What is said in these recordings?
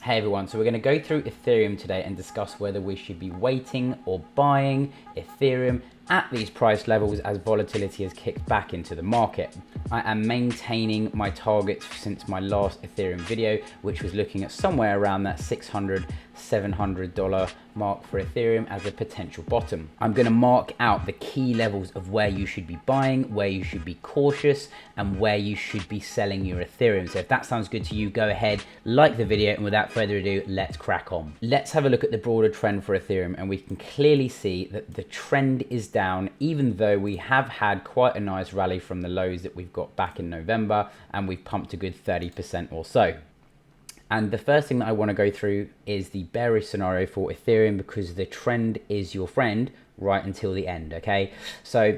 Hey everyone, so we're going to go through Ethereum today and discuss whether we should be waiting or buying Ethereum at these price levels as volatility has kicked back into the market. I am maintaining my targets since my last Ethereum video, which was looking at somewhere around that $600, $700 mark for Ethereum as a potential bottom. I'm going to mark out the key levels of where you should be buying, where you should be cautious, and where you should be selling your Ethereum. So if that sounds good to you, go ahead, like the video, and without further ado, let's crack on. Let's have a look at the broader trend for Ethereum, and we can clearly see that the trend is down, even though we have had quite a nice rally from the lows that we've got back in November, and we've pumped a good 30% or so. And the first thing that I want to go through is the bearish scenario for Ethereum, because the trend is your friend right until the end, okay? So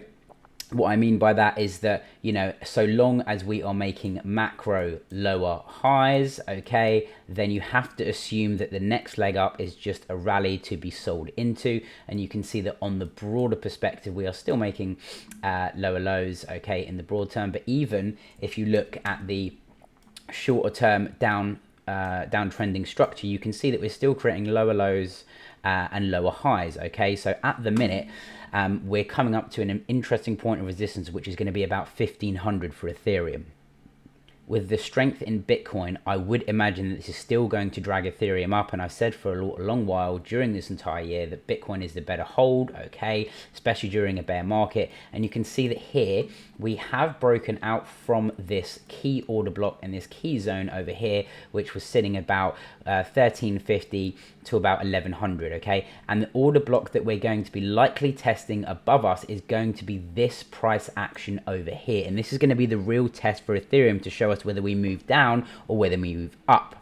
what I mean by that is that, you know, so long as we are making macro lower highs, okay, then you have to assume that the next leg up is just a rally to be sold into. And you can see that on the broader perspective, we are still making lower lows, okay, in the broad term. But even if you look at the shorter term downtrending structure, you can see that we're still creating lower lows and lower highs, okay? So at the minute, we're coming up to an interesting point of resistance, which is going to be about 1500 for Ethereum. With the strength in Bitcoin, I would imagine that this is still going to drag Ethereum up, and I've said for a long while during this entire year that Bitcoin is the better hold, okay, especially during a bear market. And you can see that here we have broken out from this key order block and this key zone over here, which was sitting about 1350 to about 1100, okay? And the order block that we're going to be likely testing above us is going to be this price action over here, and this is going to be the real test for Ethereum to show us whether we move down or whether we move up.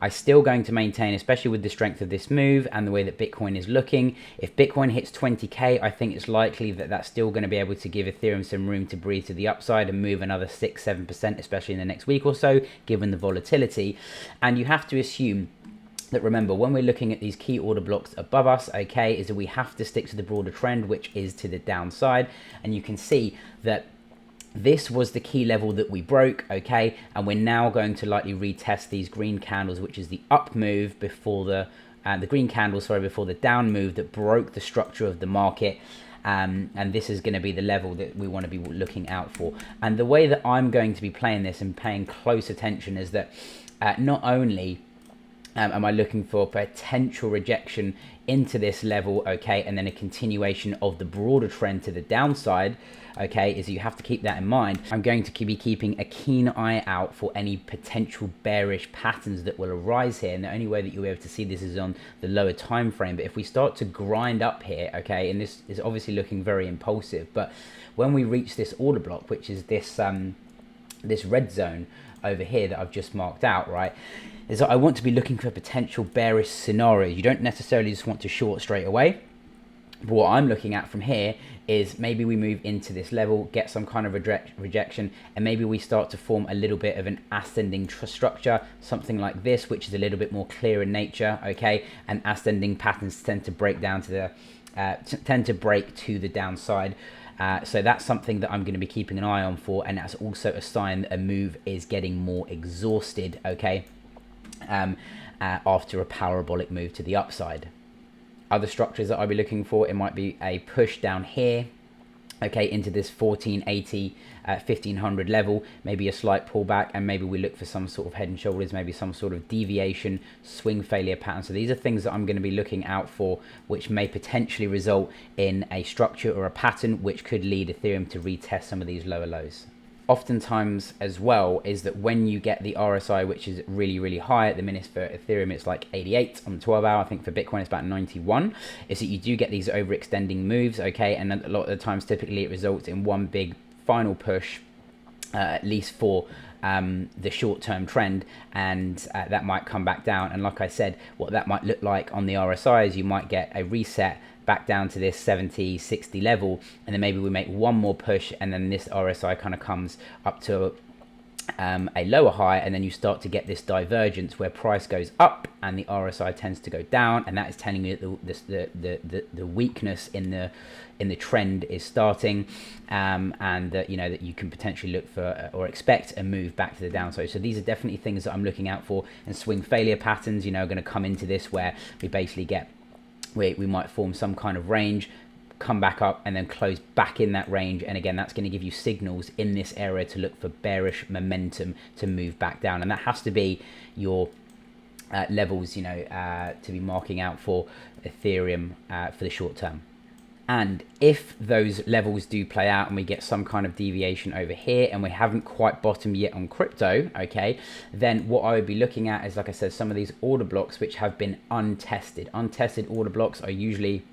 I'm still going to maintain, especially with the strength of this move and the way that Bitcoin is looking, if Bitcoin hits 20k, I think it's likely that that's still going to be able to give Ethereum some room to breathe to the upside and move another 6-7%, especially in the next week or so, given the volatility. And you have to assume that, remember, when we're looking at these key order blocks above us, okay, is that we have to stick to the broader trend, which is to the downside. And you can see that this was the key level that we broke, okay, and we're now going to likely retest these green candles, which is the up move before the green candles, sorry, before the down move that broke the structure of the market. And this is going to be the level that we want to be looking out for. And the way that I'm going to be playing this and paying close attention is that not only am I looking for potential rejection into this level, okay, and then a continuation of the broader trend to the downside, okay, is you have to keep that in mind. I'm going to be keeping a keen eye out for any potential bearish patterns that will arise here, and the only way that you'll be able to see this is on the lower time frame. But if we start to grind up here, okay, and this is obviously looking very impulsive, but when we reach this order block, which is this this red zone over here that I've just marked out, right, is that I want to be looking for potential bearish scenarios. You don't necessarily just want to short straight away, but what I'm looking at from here is maybe we move into this level, get some kind of rejection, and maybe we start to form a little bit of an ascending structure, something like this, which is a little bit more clear in nature, okay? And ascending patterns tend to break down to the downside. So that's something that I'm going to be keeping an eye on for, and that's also a sign that a move is getting more exhausted, okay, after a parabolic move to the upside. Other structures that I'll be looking for, it might be a push down here, okay, into this 1480, 1500 level, maybe a slight pullback, and maybe we look for some sort of head and shoulders, maybe some sort of deviation, swing failure pattern. So these are things that I'm going to be looking out for, which may potentially result in a structure or a pattern, which could lead Ethereum to retest some of these lower lows. Oftentimes as well is that when you get the RSI, which is really high at the minute for Ethereum, it's like 88 on the 12 hour. I think for Bitcoin it's about 91, is that you do get these overextending moves, okay, and a lot of the times typically it results in one big final push, at least for the short-term trend, and that might come back down. And like I said, what that might look like on the RSI is you might get a reset back down to this 70, 60 level, and then maybe we make one more push, and then this RSI kind of comes up to a lower high, and then you start to get this divergence where price goes up and the RSI tends to go down, and that is telling you that the weakness in the trend is starting, and that that you can potentially look for or expect a move back to the downside. So these are definitely things that I'm looking out for. And swing failure patterns, are going to come into this, where we basically get we might form some kind of range, come back up, and then close back in that range, and again that's going to give you signals in this area to look for bearish momentum to move back down, and that has to be your levels to be marking out for Ethereum for the short term. And if those levels do play out and we get some kind of deviation over here and we haven't quite bottomed yet on crypto, okay, then what I would be looking at is, like I said, some of these order blocks which have been untested. Untested order blocks are usually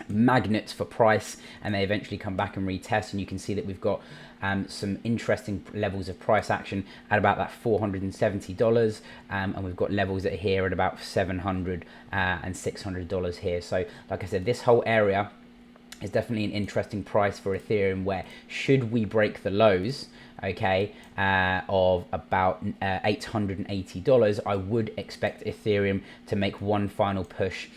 magnets for price, and they eventually come back and retest, and you can see that we've got some interesting levels of price action at about that $470, and we've got levels that are here at about $700 and $600 here. So like I said, this whole area is definitely an interesting price for Ethereum, where should we break the lows, okay, of about $880, I would expect Ethereum to make one final push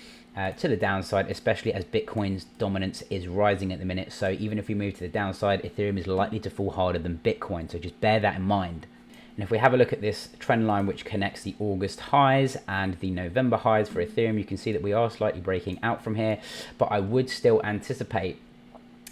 to the downside, especially as Bitcoin's dominance is rising at the minute. So even if we move to the downside, Ethereum is likely to fall harder than Bitcoin. So just bear that in mind. And if we have a look at this trend line, which connects the August highs and the November highs for Ethereum, you can see that we are slightly breaking out from here. But I would still anticipate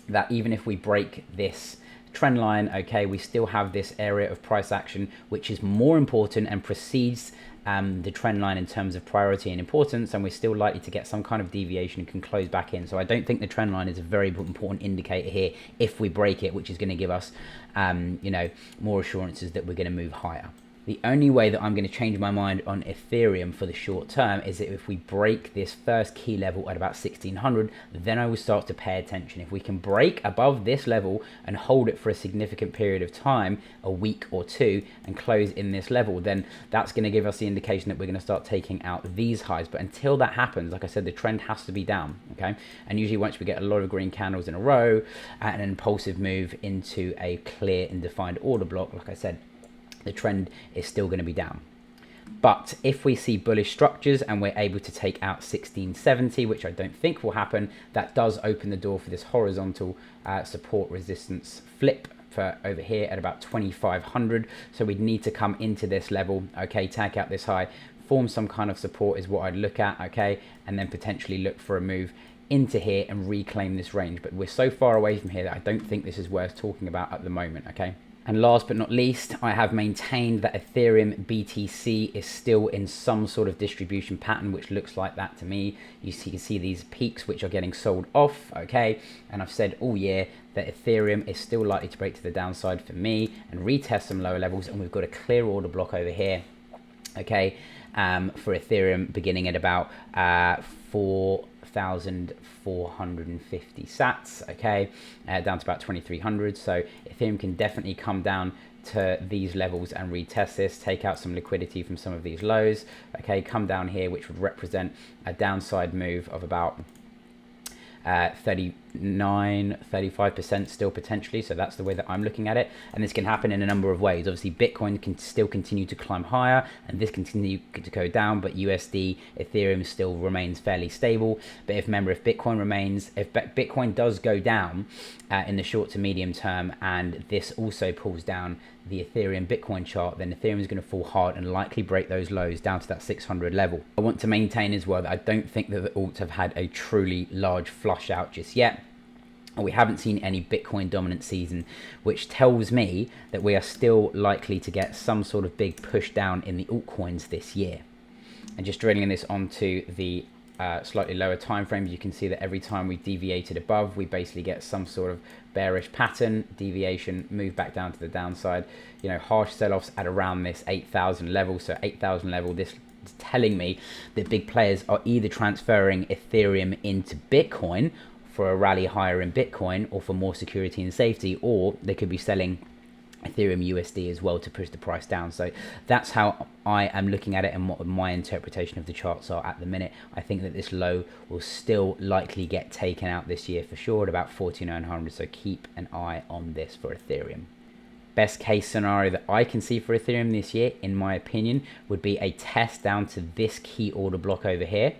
that even if we break this trend line, okay, we still have this area of price action, which is more important and precedes the trend line in terms of priority and importance, and we're still likely to get some kind of deviation and can close back in. So I don't think the trend line is a very important indicator here if we break it, which is going to give us more assurances that we're going to move higher. The only way that I'm going to change my mind on Ethereum for the short term is that if we break this first key level at about 1600, then I will start to pay attention. If we can break above this level and hold it for a significant period of time, a week or two, and close in this level, then that's going to give us the indication that we're going to start taking out these highs. But until that happens, like I said, the trend has to be down, okay? And usually once we get a lot of green candles in a row and an impulsive move into a clear and defined order block, like I said, the trend is still going to be down. But if we see bullish structures and we're able to take out 1670, which I don't think will happen, that does open the door for this horizontal support resistance flip for over here at about 2500. So we'd need to come into this level, okay, take out this high, form some kind of support is what I'd look at, okay, and then potentially look for a move into here and reclaim this range. But we're so far away from here that I don't think this is worth talking about at the moment, okay? And last but not least, I have maintained that Ethereum BTC is still in some sort of distribution pattern, which looks like that to me. You can see these peaks which are getting sold off, okay? And I've said all year that Ethereum is still likely to break to the downside for me and retest some lower levels, and we've got a clear order block over here, okay, for Ethereum beginning at about 4,450 sats, okay, down to about 2,300. So Ethereum can definitely come down to these levels and retest this, take out some liquidity from some of these lows, okay, come down here, which would represent a downside move of about 35% still potentially. So that's the way that I'm looking at it, and this can happen in a number of ways. Obviously Bitcoin can still continue to climb higher and this continue to go down, but USD Ethereum still remains fairly stable. But if Bitcoin does go down in the short to medium term, and this also pulls down the Ethereum Bitcoin chart, then Ethereum is going to fall hard and likely break those lows down to that 600 level. I want to maintain as well that I don't think that the alts have had a truly large flush out just yet. We haven't seen any Bitcoin dominant season, which tells me that we are still likely to get some sort of big push down in the altcoins this year. And just drilling this onto the slightly lower time frames, you can see that every time we deviated above, we basically get some sort of bearish pattern, deviation, move back down to the downside, harsh sell-offs at around this 8,000 level. So 8,000 level, this is telling me that big players are either transferring Ethereum into Bitcoin for a rally higher in Bitcoin or for more security and safety, or they could be selling Ethereum USD as well to push the price down. So that's how I am looking at it and what my interpretation of the charts are at the minute. I think that this low will still likely get taken out this year for sure at about 4,900. So keep an eye on this for Ethereum. Best case scenario that I can see for Ethereum this year, in my opinion, would be a test down to this key order block over here.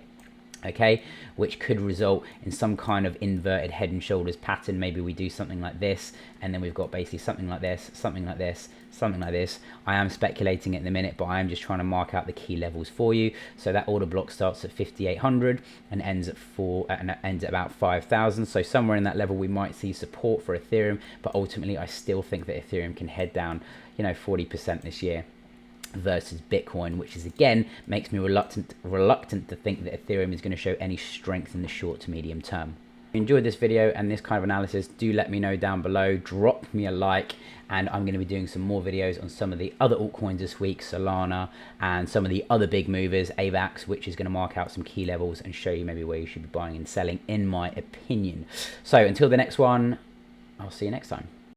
Okay, which could result in some kind of inverted head and shoulders pattern. Maybe we do something like this, and then we've got basically something like this, something like this, something like this. I am speculating it in a minute, but I am just trying to mark out the key levels for you. So that order block starts at 5,800 and ends at about 5,000. So somewhere in that level, we might see support for Ethereum, but ultimately, I still think that Ethereum can head down, 40% this year versus Bitcoin, which is again makes me reluctant to think that Ethereum is going to show any strength in the short to medium term. If you enjoyed this video and this kind of analysis, do let me know down below, drop me a like, and I'm going to be doing some more videos on some of the other altcoins this week, Solana, and some of the other big movers, AVAX, which is going to mark out some key levels and show you maybe where you should be buying and selling, in my opinion. So until the next one, I'll see you next time.